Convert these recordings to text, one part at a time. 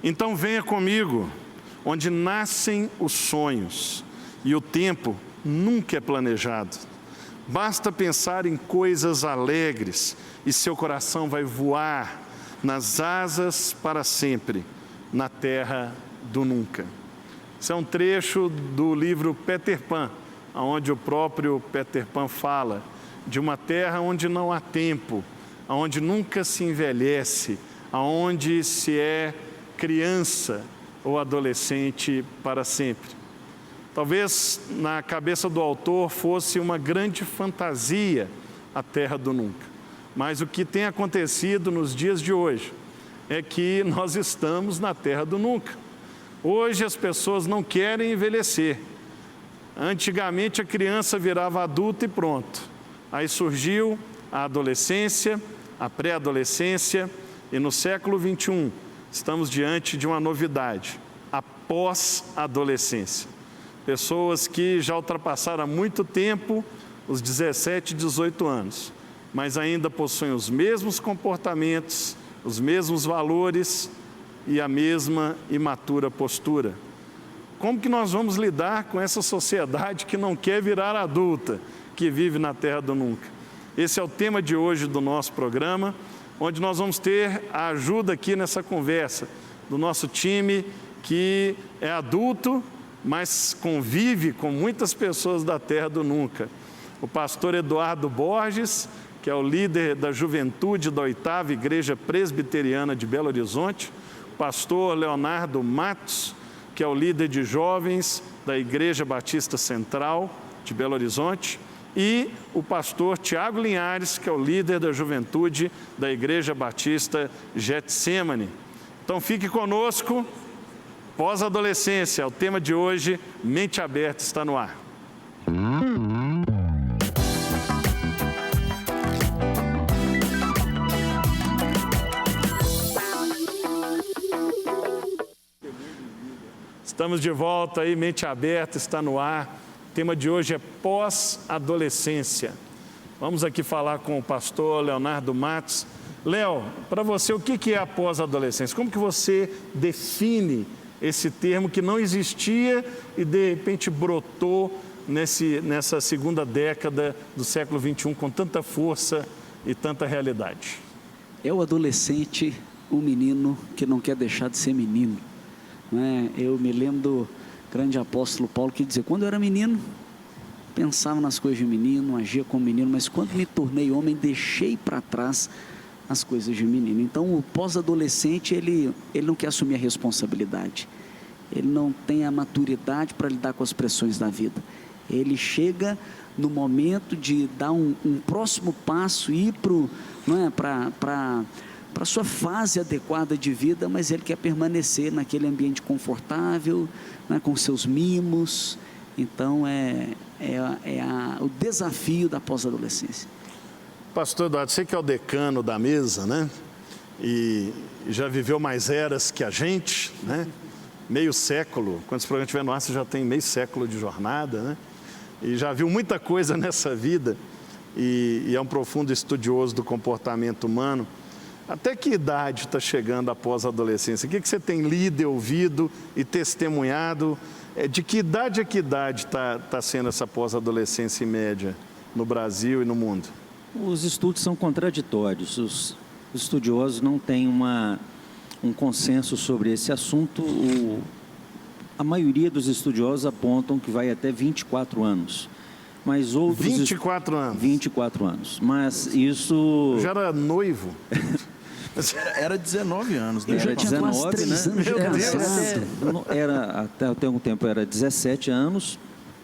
Então venha comigo, onde nascem os sonhos, e o tempo nunca é planejado. Basta pensar em coisas alegres, e seu coração vai voar nas asas para sempre, na terra do nunca. Esse é um trecho do livro Peter Pan, onde o próprio Peter Pan fala de uma terra onde não há tempo, onde nunca se envelhece, onde se é criança ou adolescente para sempre. Talvez na cabeça do autor fosse uma grande fantasia a terra do nunca. Mas o que tem acontecido nos dias de hoje é que nós estamos na terra do nunca. Hoje as pessoas não querem envelhecer. Antigamente a criança virava adulta e pronto. Aí surgiu a adolescência, a pré-adolescência e no século XXI estamos diante de uma novidade, a pós-adolescência. Pessoas que já ultrapassaram há muito tempo os 17, 18 anos, mas ainda possuem os mesmos comportamentos, os mesmos valores e a mesma imatura postura. Como que nós vamos lidar com essa sociedade que não quer virar adulta, que vive na terra do nunca? Esse é o tema de hoje do nosso programa, onde nós vamos ter a ajuda aqui nessa conversa do nosso time que é adulto, mas convive com muitas pessoas da terra do nunca. O pastor Eduardo Borges, que é o líder da juventude da 8ª Igreja Presbiteriana de Belo Horizonte, o pastor Leonardo Matos, que é o líder de jovens da Igreja Batista Central de Belo Horizonte, e o pastor Tiago Linhares, que é o líder da juventude da Igreja Batista Getsemane. Então fique conosco, pós-adolescência, o tema de hoje, Mente Aberta, está no ar. Estamos de volta aí, Mente Aberta, está no ar. O tema de hoje é pós-adolescência. Vamos aqui falar com o pastor Leonardo Matos. Léo, para você, o que é a pós-adolescência? Como que você define esse termo que não existia e de repente brotou nessa segunda década do século XXI com tanta força e tanta realidade? É o adolescente, o menino que não quer deixar de ser menino. Eu me lembro do grande apóstolo Paulo que dizia, quando eu era menino, pensava nas coisas de menino, agia como menino, mas quando me tornei homem, deixei para trás as coisas de menino. Então o pós-adolescente, ele não quer assumir a responsabilidade, ele não tem a maturidade para lidar com as pressões da vida. Ele chega no momento de dar um próximo passo, ir para a sua fase adequada de vida, mas ele quer permanecer naquele ambiente confortável, com seus mimos. Então o desafio da pós-adolescência. Pastor Eduardo, você que é o decano da mesa, né? E já viveu mais eras que a gente, né? Meio século, quando esse programa estiver no ar, você já tem meio século de jornada, né? E já viu muita coisa nessa vida e é um profundo estudioso do comportamento humano. Até que idade está chegando a pós-adolescência? O que você tem lido, ouvido e testemunhado? De que idade a que idade está sendo essa pós-adolescência em média no Brasil e no mundo? Os estudos são contraditórios. Os estudiosos não têm um consenso sobre esse assunto. A maioria dos estudiosos apontam que vai até 24 anos. Mas outros 24 anos? 24 anos. Mas isso... Já era noivo? Era 19 anos, né? Era 19, né? Até algum tempo era 17 anos,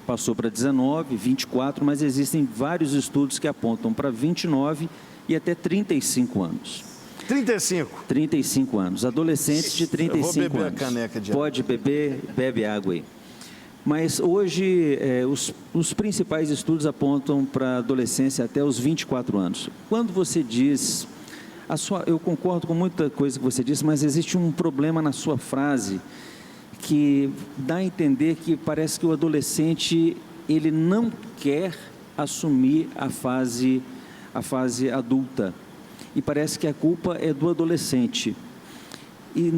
passou para 19, 24, mas existem vários estudos que apontam para 29 e até 35 anos. 35? 35 anos. Adolescentes de 35 anos. Eu vou beber a caneca de água. Pode beber, bebe água aí. Mas hoje os principais estudos apontam para a adolescência até os 24 anos. Quando você diz... eu concordo com muita coisa que você disse, mas existe um problema na sua frase que dá a entender que parece que o adolescente ele não quer assumir a fase adulta e parece que a culpa é do adolescente. E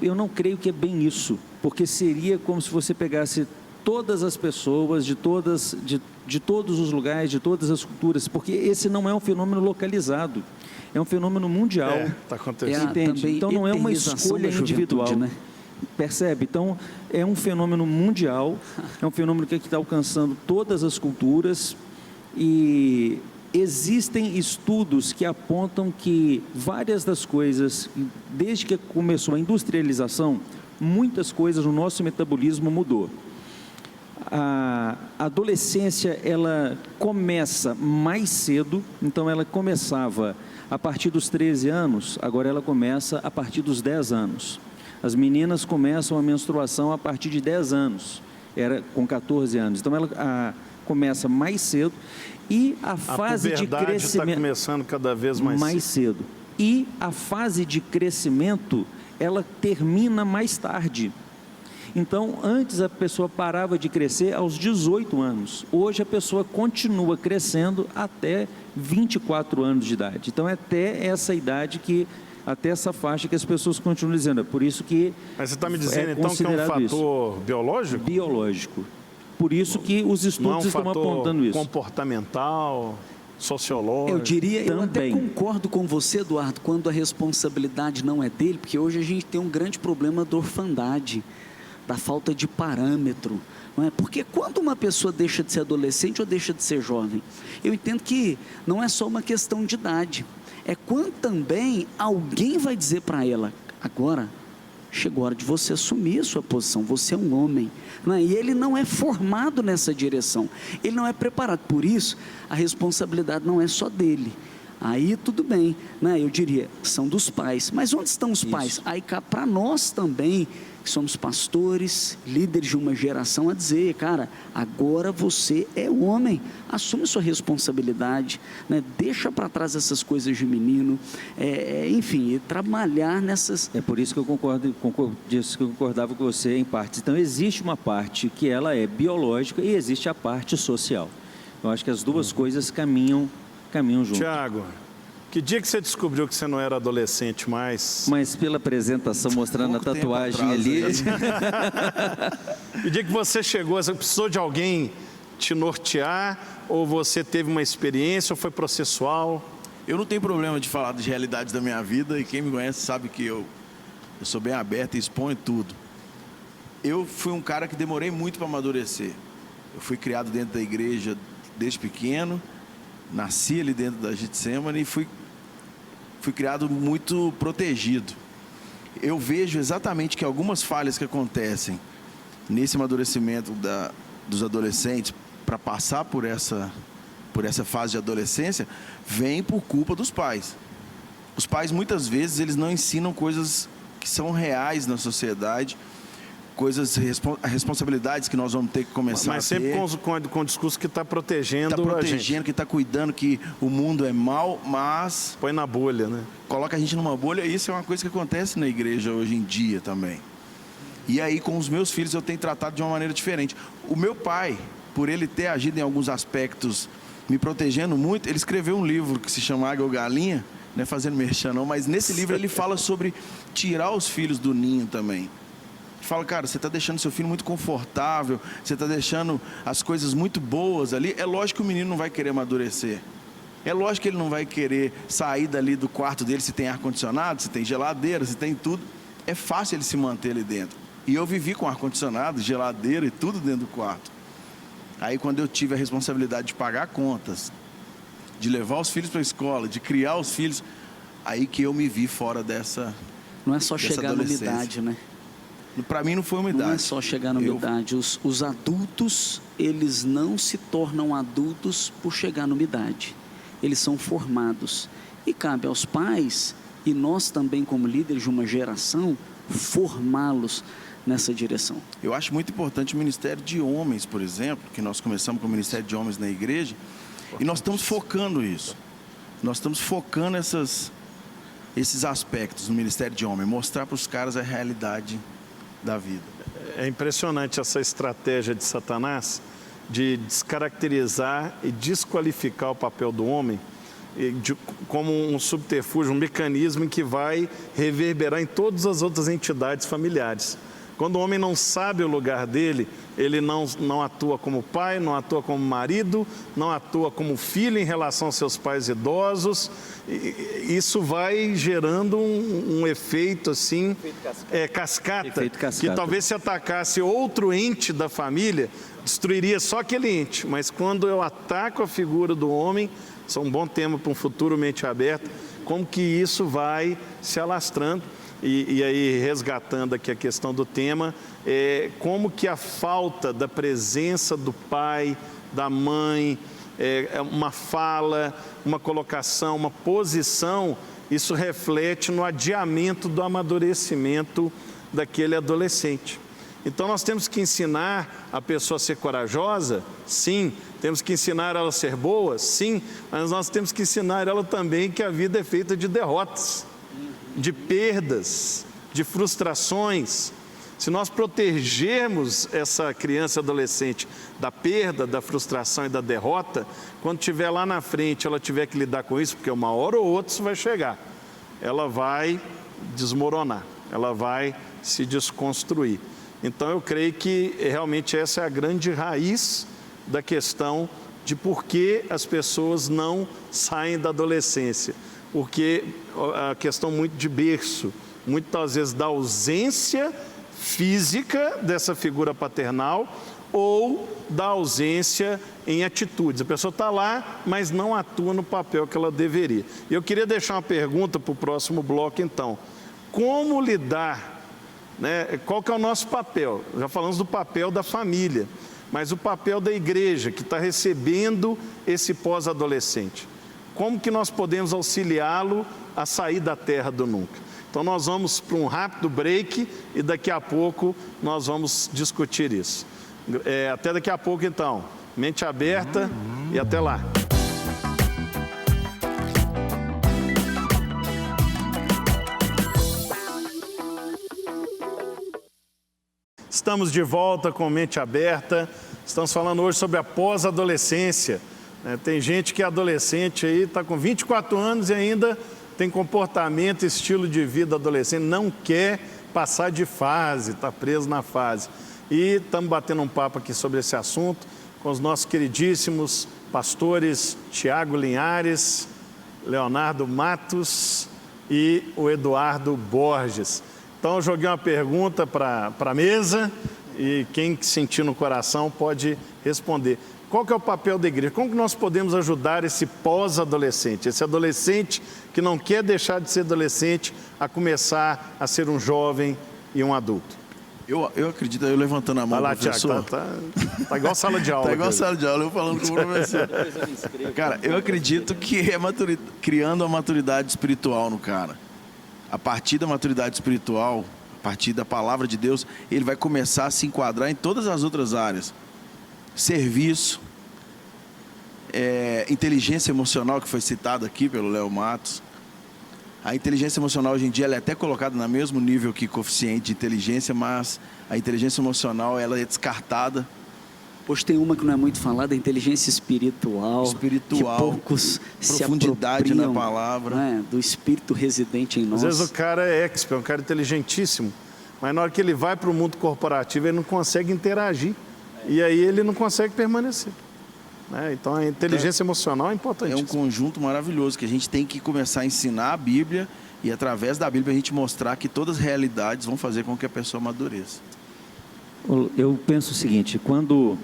eu não creio que é bem isso, porque seria como se você pegasse todas as pessoas de todos os lugares, de todas as culturas, porque esse não é um fenômeno localizado, é um fenômeno mundial. Está acontecendo. Entende? Então não é uma escolha individual, né? Percebe? Então é um fenômeno mundial, é um fenômeno que está alcançando todas as culturas, e existem estudos que apontam que várias das coisas, desde que começou a industrialização, muitas coisas no nosso metabolismo mudou. A adolescência, ela começa mais cedo, então ela começava a partir dos 13 anos, agora ela começa a partir dos 10 anos. As meninas começam a menstruação a partir de 10 anos, era com 14 anos. Então ela começa mais cedo, e a fase de crescimento está começando cada vez mais cedo. E a fase de crescimento, ela termina mais tarde. Então, antes a pessoa parava de crescer aos 18 anos. Hoje a pessoa continua crescendo até 24 anos de idade. Então, é até essa idade até essa faixa que as pessoas continuam dizendo. É por isso que Mas você está me dizendo então que é um fator biológico? Biológico. Por isso que os estudos estão apontando isso. Comportamental, sociológico. Eu diria, também. Eu até concordo com você, Eduardo, quando a responsabilidade não é dele, porque hoje a gente tem um grande problema da orfandade, da falta de parâmetro, não é? Porque quando uma pessoa deixa de ser adolescente ou deixa de ser jovem, eu entendo que não é só uma questão de idade, é quando também alguém vai dizer para ela, agora chegou a hora de você assumir a sua posição, você é um homem, não é? E ele não é formado nessa direção, ele não é preparado, por isso a responsabilidade não é só dele. Aí tudo bem, né? Eu diria, são dos pais, mas onde estão os pais? Aí cá para nós também, que somos pastores, líderes de uma geração, a dizer, cara, agora você é homem, assume sua responsabilidade, né? Deixa para trás essas coisas de menino, enfim, trabalhar nessas... É por isso que eu concordava com você em partes. Então, existe uma parte que ela é biológica e existe a parte social. Eu acho que as duas coisas caminham junto. Tiago, que dia que você descobriu que você não era adolescente mais? Mas pela apresentação mostrando a tatuagem ali... Que dia que você chegou, você precisou de alguém te nortear, ou você teve uma experiência, ou foi processual? Eu não tenho problema de falar das realidades da minha vida, e quem me conhece sabe que eu sou bem aberto e exponho tudo. Eu fui um cara que demorei muito para amadurecer. Eu fui criado dentro da igreja desde pequeno, nasci ali dentro da Getsemane e fui criado muito protegido. Eu vejo exatamente que algumas falhas que acontecem nesse amadurecimento dos adolescentes para passar por essa fase de adolescência, vem por culpa dos pais. Os pais muitas vezes eles não ensinam coisas que são reais na sociedade, responsabilidades que nós vamos ter que começar a ter. Mas sempre com o discurso que está protegendo a gente. Que está cuidando, que o mundo é mau, mas... Põe na bolha, né? Coloca a gente numa bolha, e isso é uma coisa que acontece na igreja hoje em dia também. E aí, com os meus filhos, eu tenho tratado de uma maneira diferente. O meu pai, por ele ter agido em alguns aspectos, me protegendo muito, ele escreveu um livro que se chama Águia ou Galinha, não é fazendo merchan não, mas nesse livro ele fala sobre tirar os filhos do ninho também. Fala, cara, você está deixando seu filho muito confortável, você está deixando as coisas muito boas ali. É lógico que o menino não vai querer amadurecer. É lógico que ele não vai querer sair dali do quarto dele se tem ar-condicionado, se tem geladeira, se tem tudo. É fácil ele se manter ali dentro. E eu vivi com ar-condicionado, geladeira e tudo dentro do quarto. Aí quando eu tive a responsabilidade de pagar contas, de levar os filhos para a escola, de criar os filhos, aí que eu me vi fora dessa... Não é só chegar numa idade, né? Para mim não foi uma idade. Não é só chegar numa idade. Os adultos, eles não se tornam adultos por chegar numa idade. Eles são formados. E cabe aos pais, e nós também como líderes de uma geração, formá-los nessa direção. Eu acho muito importante o Ministério de Homens, por exemplo, que nós começamos com o Ministério de Homens na igreja, e nós estamos focando isso. Nós estamos focando esses aspectos no Ministério de Homem, mostrar para os caras a realidade da vida. É impressionante essa estratégia de Satanás de descaracterizar e desqualificar o papel do homem, como um subterfúgio, um mecanismo que vai reverberar em todas as outras entidades familiares. Quando o homem não sabe o lugar dele, ele não atua como pai, não atua como marido, não atua como filho em relação aos seus pais idosos. Isso vai gerando um efeito assim, cascata, que talvez se atacasse outro ente da família, destruiria só aquele ente. Mas quando eu ataco a figura do homem, isso é um bom tema para um futuro Mente Aberta, como que isso vai se alastrando. E aí, resgatando aqui a questão do tema, como que a falta da presença do pai, da mãe, uma fala, uma colocação, uma posição, isso reflete no adiamento do amadurecimento daquele adolescente. Então, nós temos que ensinar a pessoa a ser corajosa, sim. Temos que ensinar ela a ser boa, sim. Mas nós temos que ensinar ela também que a vida é feita de derrotas, de perdas, de frustrações. Se nós protegermos essa criança e adolescente da perda, da frustração e da derrota, quando estiver lá na frente, ela tiver que lidar com isso, porque uma hora ou outra isso vai chegar, ela vai desmoronar, ela vai se desconstruir. Então eu creio que realmente essa é a grande raiz da questão de por que as pessoas não saem da adolescência. Porque a questão muito de berço, muitas vezes da ausência física dessa figura paternal ou da ausência em atitudes. A pessoa está lá, mas não atua no papel que ela deveria. E eu queria deixar uma pergunta para o próximo bloco, então. Como lidar, né? Qual que é o nosso papel? Já falamos do papel da família, mas o papel da igreja, que está recebendo esse pós-adolescente. Como que nós podemos auxiliá-lo a sair da terra do nunca? Então nós vamos para um rápido break e daqui a pouco nós vamos discutir isso. Até daqui a pouco então. Mente aberta e até lá. Estamos de volta com Mente Aberta. Estamos falando hoje sobre a pós-adolescência. Tem gente que é adolescente aí, está com 24 anos e ainda tem comportamento, estilo de vida adolescente, não quer passar de fase, está preso na fase. E estamos batendo um papo aqui sobre esse assunto com os nossos queridíssimos pastores Tiago Linhares, Leonardo Matos e o Eduardo Borges. Então eu joguei uma pergunta para a mesa e quem sentir no coração pode responder. Qual que é o papel da igreja? Como que nós podemos ajudar esse pós-adolescente, esse adolescente que não quer deixar de ser adolescente a começar a ser um jovem e um adulto? Eu acredito, eu levantando a mão, vai lá, professor. Tiago, tá igual sala de aula. Tá igual sala de aula, eu falando com o professor. Cara, eu acredito que é criando a maturidade espiritual no cara. A partir da maturidade espiritual, a partir da palavra de Deus, ele vai começar a se enquadrar em todas as outras áreas. Serviço, inteligência emocional, que foi citado aqui pelo Léo Matos. A inteligência emocional hoje em dia ela é até colocada no mesmo nível que coeficiente de inteligência, mas a inteligência emocional ela é descartada. Hoje tem uma que não é muito falada, a inteligência espiritual. Espiritual, que poucos profundidade se na palavra. Né, do espírito residente em nós. Às vezes o cara é expert, um cara inteligentíssimo, mas na hora que ele vai para o mundo corporativo ele não consegue interagir. E aí ele não consegue permanecer. Então a inteligência emocional é importante. É um conjunto maravilhoso que a gente tem que começar a ensinar a Bíblia e através da Bíblia a gente mostrar que todas as realidades vão fazer com que a pessoa amadureça. Eu penso o seguinte, quando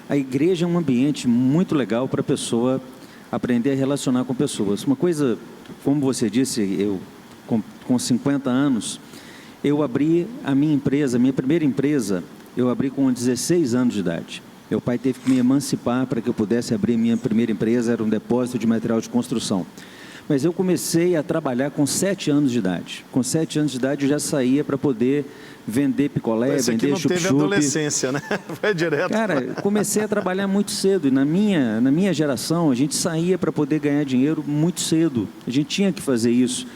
a igreja é um ambiente muito legal para a pessoa aprender a relacionar com pessoas. Uma coisa, como você disse, eu com 50 anos, eu abri a minha empresa, minha primeira empresa, eu abri com 16 anos de idade. Meu pai teve que me emancipar para que eu pudesse abrir minha primeira empresa, era um depósito de material de construção. Mas eu comecei a trabalhar com 7 anos de idade. Com 7 anos de idade eu já saía para poder vender picolé, vender chup-chup. Teve adolescência, né? Foi direto. Cara, comecei a trabalhar muito cedo e na minha geração a gente saía para poder ganhar dinheiro muito cedo. A gente tinha que fazer isso.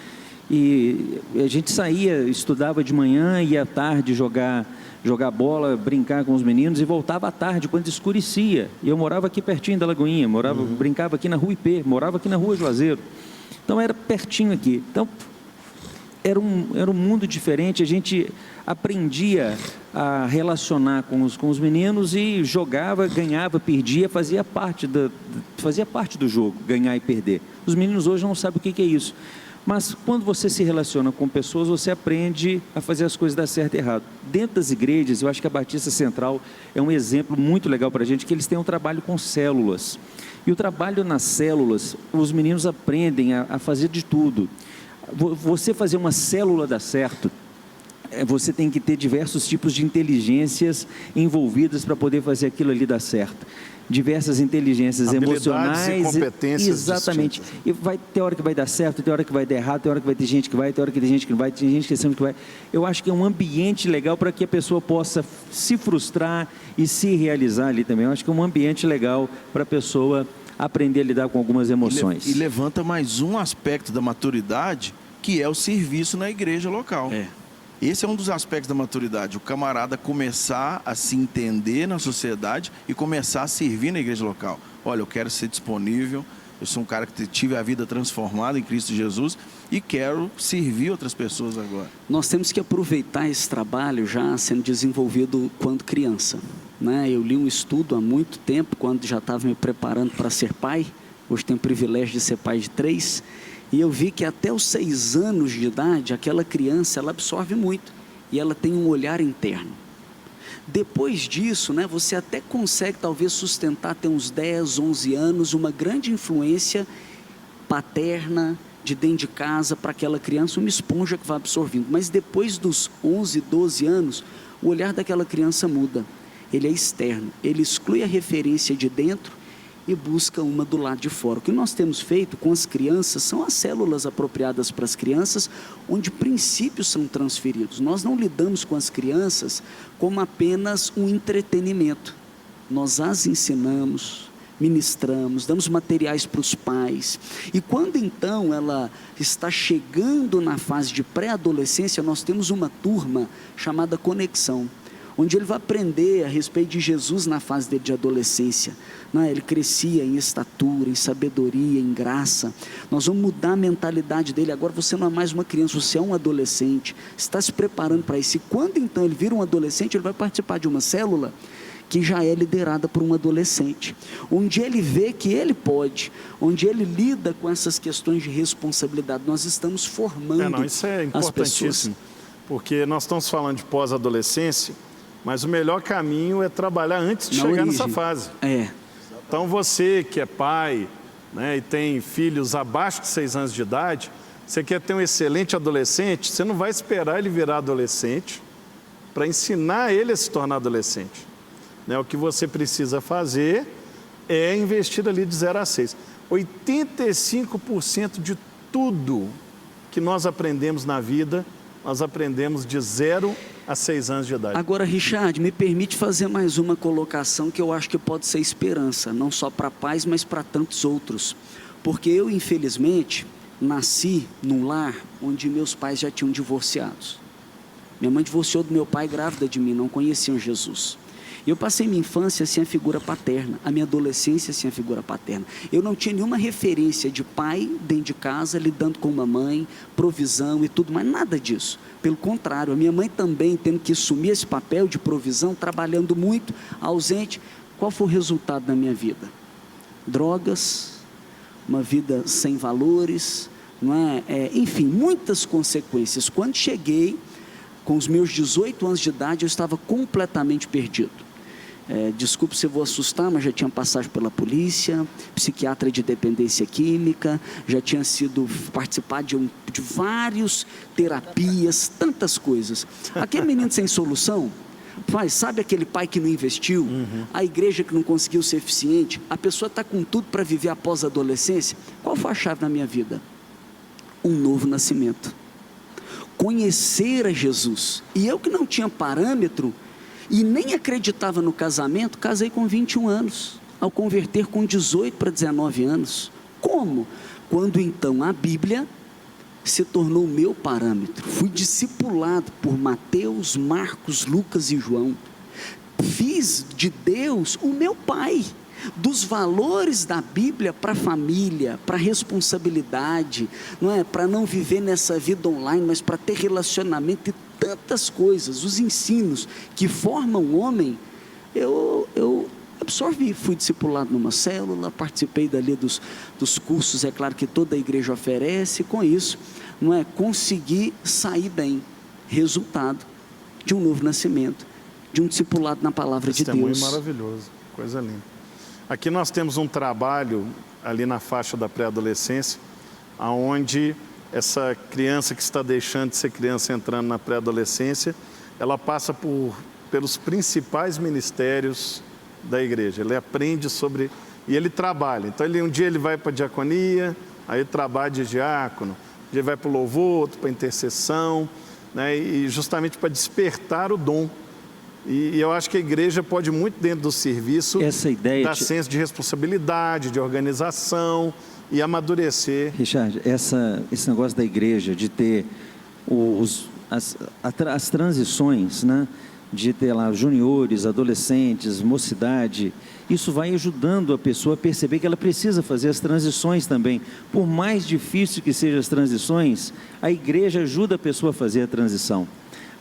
E a gente saía, estudava de manhã e à tarde jogar jogar bola, brincar com os meninos e voltava à tarde, quando escurecia. E eu morava aqui pertinho da Lagoinha, brincava aqui na Rua IP, morava aqui na Rua Juazeiro. Então era pertinho aqui. Então era um mundo diferente, a gente aprendia a relacionar com os meninos e jogava, ganhava, perdia, fazia parte do jogo, ganhar e perder. Os meninos hoje não sabem o que é isso. Mas quando você se relaciona com pessoas, você aprende a fazer as coisas dar certo e errado. Dentro das igrejas, eu acho que a Batista Central é um exemplo muito legal para a gente, que eles têm um trabalho com células. E o trabalho nas células, os meninos aprendem a fazer de tudo. Você fazer uma célula dar certo, você tem que ter diversos tipos de inteligências envolvidas para poder fazer aquilo ali dar certo. Diversas inteligências emocionais, e competências exatamente. distintas. E vai ter hora que vai dar certo, tem hora que vai dar errado, tem hora que vai ter gente que vai, tem hora que tem gente que não vai, tem gente que sempre que vai. Eu acho que é um ambiente legal para que a pessoa possa se frustrar e se realizar ali também. Eu acho que é um ambiente legal para a pessoa aprender a lidar com algumas emoções. E levanta mais um aspecto da maturidade, que é o serviço na igreja local. Esse é um dos aspectos da maturidade, o camarada começar a se entender na sociedade e começar a servir na igreja local. Olha, eu quero ser disponível, eu sou um cara que tive a vida transformada em Cristo Jesus e quero servir outras pessoas agora. Nós temos que aproveitar esse trabalho já sendo desenvolvido quando criança, né? Eu li um estudo há muito tempo, quando já estava me preparando para ser pai, hoje tenho o privilégio de ser pai de 3, e eu vi que até os 6 anos de idade, aquela criança, ela absorve muito, e ela tem um olhar interno. Depois disso, né, você até consegue talvez sustentar até uns 10, 11 anos, uma grande influência paterna, de dentro de casa, para aquela criança, uma esponja que vai absorvendo. Mas depois dos 11, 12 anos, o olhar daquela criança muda. Ele é externo, ele exclui a referência de dentro e busca uma do lado de fora. O que nós temos feito com as crianças são as células apropriadas para as crianças, onde princípios são transferidos. Nós não lidamos com as crianças como apenas um entretenimento. Nós as ensinamos, ministramos, damos materiais para os pais. E quando então ela está chegando na fase de pré-adolescência, nós temos uma turma chamada Conexão, onde ele vai aprender a respeito de Jesus na fase dele de adolescência. Ele crescia em estatura, em sabedoria, em graça. Nós vamos mudar a mentalidade dele. Agora você não é mais uma criança, você é um adolescente, está se preparando para isso. E quando então ele vira um adolescente, ele vai participar de uma célula que já é liderada por um adolescente, onde ele vê que ele pode, onde ele lida com essas questões de responsabilidade. Nós estamos formando isso é as pessoas. importantíssimo, porque nós estamos falando de pós-adolescência, mas o melhor caminho é trabalhar antes de chegar nessa fase. Então você que é pai, né, e tem filhos abaixo de 6 anos de idade, você quer ter um excelente adolescente, você não vai esperar ele virar adolescente para ensinar ele a se tornar adolescente. Né, o que você precisa fazer é investir ali de 0 a 6. 85% de tudo que nós aprendemos na vida, nós aprendemos de 0 a 6 anos de idade. Agora, Richard, me permite fazer mais uma colocação que eu acho que pode ser esperança, não só para pais, mas para tantos outros. Porque eu, infelizmente, nasci num lar onde meus pais já tinham divorciados. Minha mãe divorciou do meu pai grávida de mim, não conheciam Jesus. Eu passei minha infância sem a figura paterna, a minha adolescência sem a figura paterna. Eu não tinha nenhuma referência de pai dentro de casa, lidando com uma mãe, provisão e tudo mais, nada disso. Pelo contrário, a minha mãe também tendo que assumir esse papel de provisão, trabalhando muito, ausente. Qual foi o resultado da minha vida? Drogas, uma vida sem valores, não é? Enfim, muitas consequências. Quando cheguei, com os meus 18 anos de idade, eu estava completamente perdido. Desculpe se eu vou assustar, mas já tinha passagem pela polícia, psiquiatra de dependência química, já tinha participado de várias terapias, tantas coisas. Aquele menino sem solução, sabe aquele pai que não investiu, a igreja que não conseguiu ser eficiente, a pessoa está com tudo para viver após a adolescência. Qual foi a chave na minha vida? Um novo nascimento. Conhecer a Jesus. E eu que não tinha parâmetro e nem acreditava no casamento, casei com 21 anos, ao converter com 18 para 19 anos. Como? Quando então a Bíblia se tornou o meu parâmetro. Fui discipulado por Mateus, Marcos, Lucas e João. Fiz de Deus o meu pai. Dos valores da Bíblia para a família, para a responsabilidade, não é? Para não viver nessa vida online, mas para ter relacionamento e tantas coisas, os ensinos que formam o homem, eu absorvi. Fui discipulado numa célula, participei dali dos cursos, é claro que toda a igreja oferece. Com isso, não é? Consegui sair bem. Resultado de um novo nascimento, de um discipulado na palavra de Deus. Testemunho maravilhoso, coisa linda. Aqui nós temos um trabalho ali na faixa da pré-adolescência, onde essa criança que está deixando de ser criança entrando na pré-adolescência, ela passa pelos principais ministérios da igreja. Ele aprende sobre... e ele trabalha. Então, um dia ele vai para a diaconia, aí ele trabalha de diácono, um dia ele vai para o louvor, outro para a intercessão, né? E justamente para despertar o dom. E eu acho que a igreja pode muito dentro do serviço dar senso de responsabilidade, de organização e amadurecer. Richard, esse negócio da igreja de ter as transições, né? De ter lá juniores, adolescentes, mocidade, isso vai ajudando a pessoa a perceber que ela precisa fazer as transições também. Por mais difícil que sejam as transições, a igreja ajuda a pessoa a fazer a transição.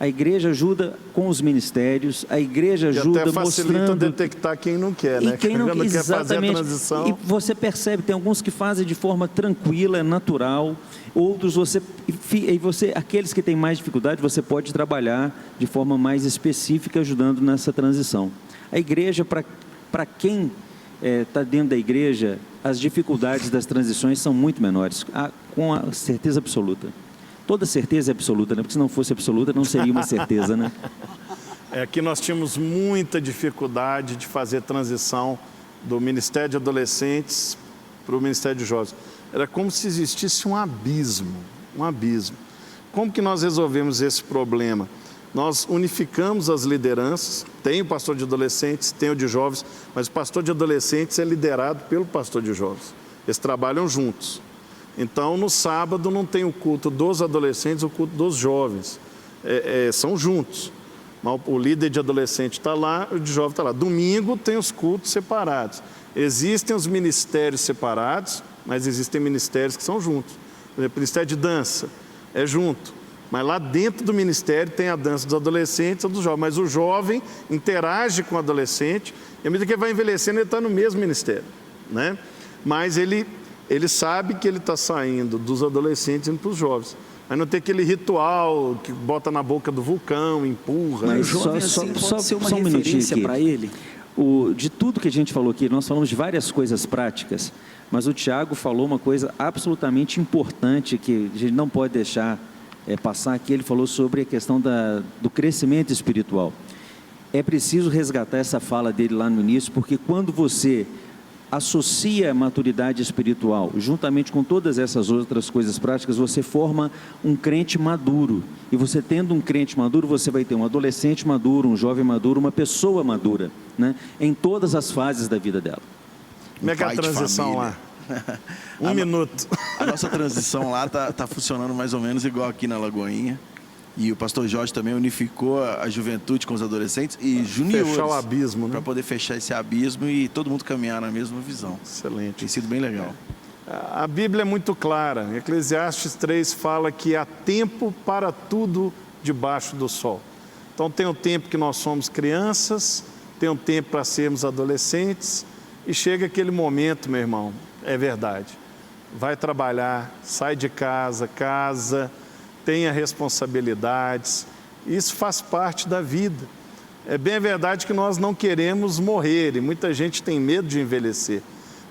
A igreja ajuda com os ministérios, a igreja ajuda até facilita mostrando... detectar quem não quer, né? E quem não quer fazer a transição. E você percebe, tem alguns que fazem de forma tranquila, natural, outros aqueles que têm mais dificuldade, você pode trabalhar de forma mais específica, ajudando nessa transição. A igreja, para quem está dentro da igreja, as dificuldades das transições são muito menores, com a certeza absoluta. Toda certeza é absoluta, né? Porque se não fosse absoluta, não seria uma certeza, né? Aqui nós tínhamos muita dificuldade de fazer transição do Ministério de Adolescentes para o Ministério de Jovens. Era como se existisse um abismo, um abismo. Como que nós resolvemos esse problema? Nós unificamos as lideranças, tem o pastor de adolescentes, tem o de jovens, mas o pastor de adolescentes é liderado pelo pastor de jovens. Eles trabalham juntos. Então, no sábado não tem o culto dos adolescentes, o culto dos jovens. São juntos. O líder de adolescente está lá, o de jovem está lá. Domingo tem os cultos separados. Existem os ministérios separados, mas existem ministérios que são juntos. Por exemplo, o ministério de dança é junto. Mas lá dentro do ministério tem a dança dos adolescentes ou dos jovens. Mas o jovem interage com o adolescente, e à medida que ele vai envelhecendo, ele está no mesmo ministério, né? Mas ele sabe que ele está saindo dos adolescentes e indo para os jovens. Aí não tem aquele ritual que bota na boca do vulcão, empurra. Mas o jovem pode ser uma referência para ele. De tudo que a gente falou aqui, nós falamos de várias coisas práticas, mas o Tiago falou uma coisa absolutamente importante que a gente não pode deixar passar aqui. Ele falou sobre a questão do crescimento espiritual. É preciso resgatar essa fala dele lá no início, porque quando você associa a maturidade espiritual, juntamente com todas essas outras coisas práticas, você forma um crente maduro. E você tendo um crente maduro, você vai ter um adolescente maduro, um jovem maduro, uma pessoa madura, né? Em todas as fases da vida dela. Como é que é a transição lá? Minuto. A nossa transição lá tá funcionando mais ou menos igual aqui na Lagoinha. E o pastor Jorge também unificou a juventude com os adolescentes e juniores. Fechar o abismo, né? Para poder fechar esse abismo e todo mundo caminhar na mesma visão. Excelente. Tem sido bem legal. A Bíblia é muito clara. Em Eclesiastes 3 fala que há tempo para tudo debaixo do sol. Então tem um tempo que nós somos crianças, tem um tempo para sermos adolescentes, e chega aquele momento, meu irmão, é verdade. Vai trabalhar, sai de casa, tenha responsabilidades, isso faz parte da vida. É bem verdade que nós não queremos morrer, e muita gente tem medo de envelhecer,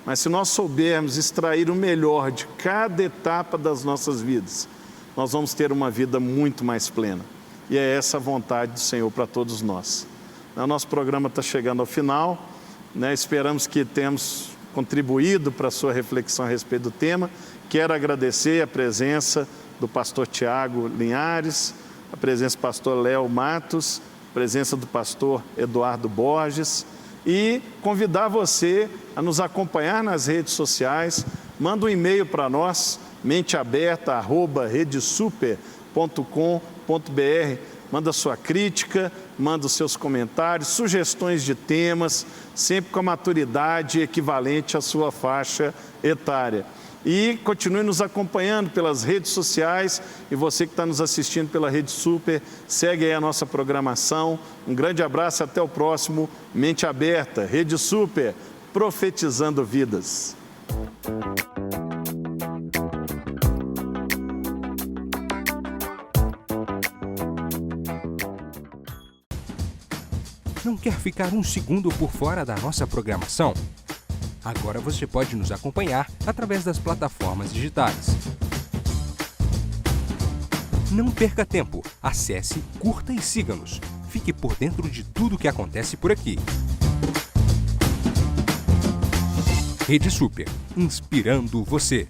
mas se nós soubermos extrair o melhor de cada etapa das nossas vidas, nós vamos ter uma vida muito mais plena, e é essa a vontade do Senhor para todos nós. O nosso programa está chegando ao final, né? Esperamos que tenhamos contribuído para a sua reflexão a respeito do tema. Quero agradecer a presença do pastor Tiago Linhares, a presença do pastor Léo Matos, a presença do pastor Eduardo Borges, e convidar você a nos acompanhar nas redes sociais. Manda um e-mail para nós, menteaberta@redesuper.com.br. Manda sua crítica, manda os seus comentários, sugestões de temas, sempre com a maturidade equivalente à sua faixa etária. E continue nos acompanhando pelas redes sociais, e você que está nos assistindo pela Rede Super, segue aí a nossa programação. Um grande abraço e até o próximo Mente Aberta, Rede Super, profetizando vidas. Não quer ficar um segundo por fora da nossa programação? Agora você pode nos acompanhar através das plataformas digitais. Não perca tempo. Acesse, curta e siga-nos. Fique por dentro de tudo o que acontece por aqui. Rede Super, inspirando você.